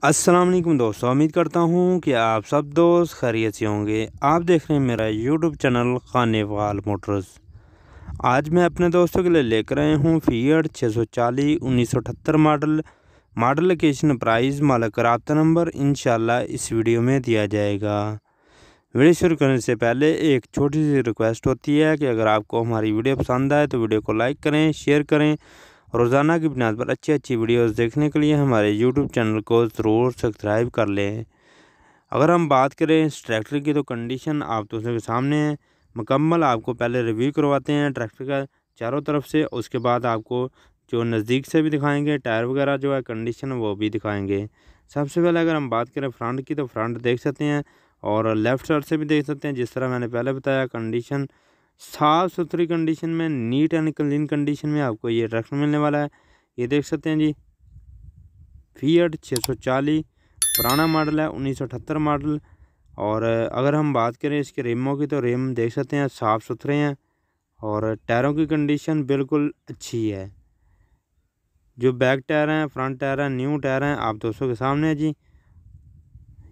अस्सलाम वालेकुम दोस्तों, उम्मीद करता हूँ कि आप सब दोस्त खैरियत से होंगे। आप देख रहे हैं मेरा यूट्यूब चैनल खानेवाल मोटर्स। आज मैं अपने दोस्तों के लिए लेकर आया हूँ फिएट 640 1978 मॉडल लोकेशन प्राइस मालिक राब्ता नंबर इंशाल्लाह इस वीडियो में दिया जाएगा। वीडियो शुरू करने से पहले एक छोटी सी रिक्वेस्ट होती है कि अगर आपको हमारी वीडियो पसंद आए तो वीडियो को लाइक करें, शेयर करें। रोज़ाना की बुनियाद पर अच्छी वीडियोस देखने के लिए हमारे यूट्यूब चैनल को ज़रूर सब्सक्राइब कर लें। अगर हम बात करें इस ट्रैक्टर की तो कंडीशन आप दोस्तों के सामने है। मुकम्मल आपको पहले रिव्यू करवाते हैं ट्रैक्टर का चारों तरफ से, उसके बाद आपको जो नज़दीक से भी दिखाएंगे, टायर वगैरह जो है कंडीशन वो भी दिखाएंगे। सबसे पहले अगर हम बात करें फ्रंट की तो फ्रंट देख सकते हैं और लेफ़्ट साइड से भी देख सकते हैं। जिस तरह मैंने पहले बताया कंडीशन साफ़ सुथरी कंडीशन में, नीट एंड क्लीन कंडीशन में आपको ये ट्रैक्टर मिलने वाला है। ये देख सकते हैं जी, फिएट 640 पुराना मॉडल है, 1978 मॉडल। और अगर हम बात करें इसके रिमों की तो रिम देख सकते हैं साफ़ सुथरे हैं और टायरों की कंडीशन बिल्कुल अच्छी है। जो बैक टायर हैं, फ्रंट टायर हैं, न्यू टायर हैं, आप दोस्तों के सामने है जी।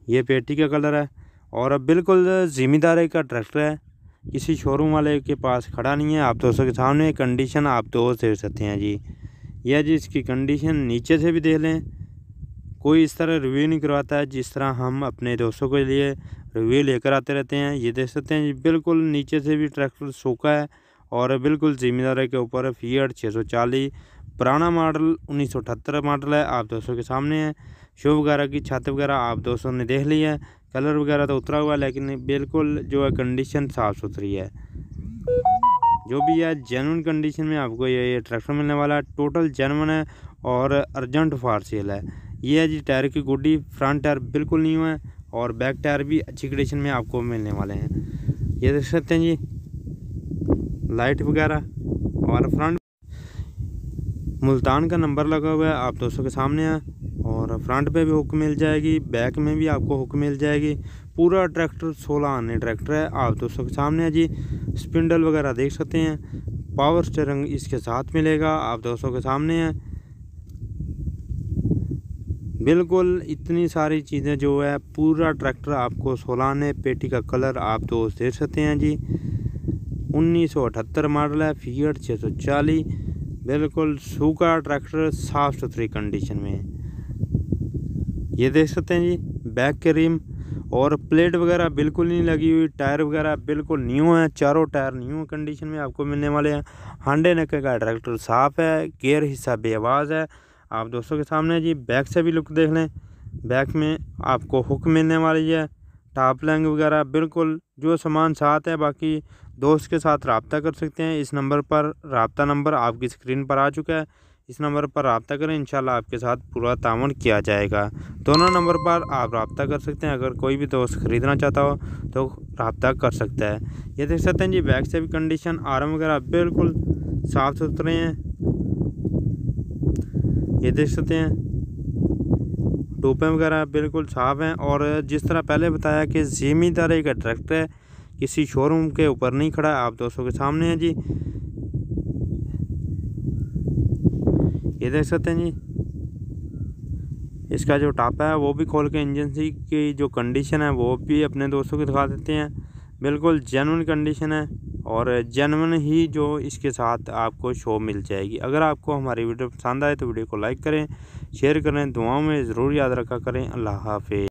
ये पेटी का कलर है और बिल्कुल ज़िम्मेदारी का ट्रैक्टर है, किसी शोरूम वाले के पास खड़ा नहीं है। आप दोस्तों के सामने कंडीशन आप दोस्त देख सकते हैं जी। यह जी इसकी कंडीशन नीचे से भी देख लें, कोई इस तरह रिव्यू नहीं करवाता है जिस तरह हम अपने दोस्तों के लिए रिव्यू लेकर आते रहते हैं। ये देख सकते हैं जी, बिल्कुल नीचे से भी ट्रैक्टर सूखा है और बिल्कुल ज़िम्मेदारी के ऊपर फिएट 640 पुराना मॉडल 1978 मॉडल है, आप दोस्तों के सामने है। शो वगैरह की छत वगैरह आप दोस्तों ने देख ली है, कलर वगैरह तो उतरा हुआ है लेकिन बिल्कुल जो है कंडीशन साफ़ सुथरी है। जो भी है जेन्युइन कंडीशन में आपको ये ट्रैक्टर मिलने वाला है। टोटल जेन्युइन है और अर्जेंट फॉर सेल है। ये है जी टायर की गुड्डी, फ्रंट टायर बिल्कुल न्यू है और बैक टायर भी अच्छी कंडीशन में आपको मिलने वाले हैं। ये देख सकते हैं जी, लाइट वगैरह और फ्रंट मुल्तान का नंबर लगा हुआ है, आप दोस्तों के सामने है। और फ्रंट पे भी हुक मिल जाएगी, बैक में भी आपको हुक मिल जाएगी। पूरा ट्रैक्टर 16 आने ट्रैक्टर है, आप दोस्तों के सामने है जी। स्पिंडल वगैरह देख सकते हैं, पावर स्टीयरिंग इसके साथ मिलेगा, आप दोस्तों के सामने है। बिल्कुल इतनी सारी चीज़ें जो है, पूरा ट्रैक्टर आपको 16 आने। पेटी का कलर आप दोस्त देख सकते हैं जी। 1978 मॉडल है, फिएट 640, बिल्कुल सूखा ट्रैक्टर साफ़ सुथरी कंडीशन में। ये देख सकते हैं जी, बैक के रिम और प्लेट वगैरह बिल्कुल नहीं लगी हुई, टायर वगैरह बिल्कुल न्यू है, चारों टायर न्यू कंडीशन में आपको मिलने वाले हैं। हांडे नक्के का ट्रैक्टर साफ़ है, गियर हिस्सा बेआवाज़ है, आप दोस्तों के सामने जी। बैक से भी लुक देख लें, बैक में आपको हुक मिलने वाली है, टॉप लैंग वगैरह बिल्कुल जो सामान साथ है। बाकी दोस्त के साथ रब्ता कर सकते हैं, इस नंबर पर रब्ता नंबर आपकी स्क्रीन पर आ चुका है, इस नंबर पर रब्ता करें, इंशाल्लाह आपके साथ पूरा तामुन किया जाएगा। दोनों नंबर पर आप रब्ता कर सकते हैं, अगर कोई भी दोस्त ख़रीदना चाहता हो तो रब्ता कर सकता है। ये देख सकते हैं जी, बैक से भी कंडीशन आर्म वगैरह बिल्कुल साफ़ सुथरे हैं। ये देख सकते हैं टोपें वगैरह बिल्कुल साफ़ हैं और जिस तरह पहले बताया कि ज़िम्मेदारी का ट्रैक्टर है, किसी शोरूम के ऊपर नहीं खड़ा, आप दोस्तों के सामने है जी। ये देख सकते हैं जी, इसका जो टापा है वो भी खोल के इंजन की जो कंडीशन है वो भी अपने दोस्तों को दिखा देते हैं। बिल्कुल जेन्युइन कंडीशन है और जेन्युइन ही जो इसके साथ आपको शो मिल जाएगी। अगर आपको हमारी वीडियो पसंद आए तो वीडियो को लाइक करें, शेयर करें, दुआओं में ज़रूर याद रखा करें। अल्लाह हाफ़िज़।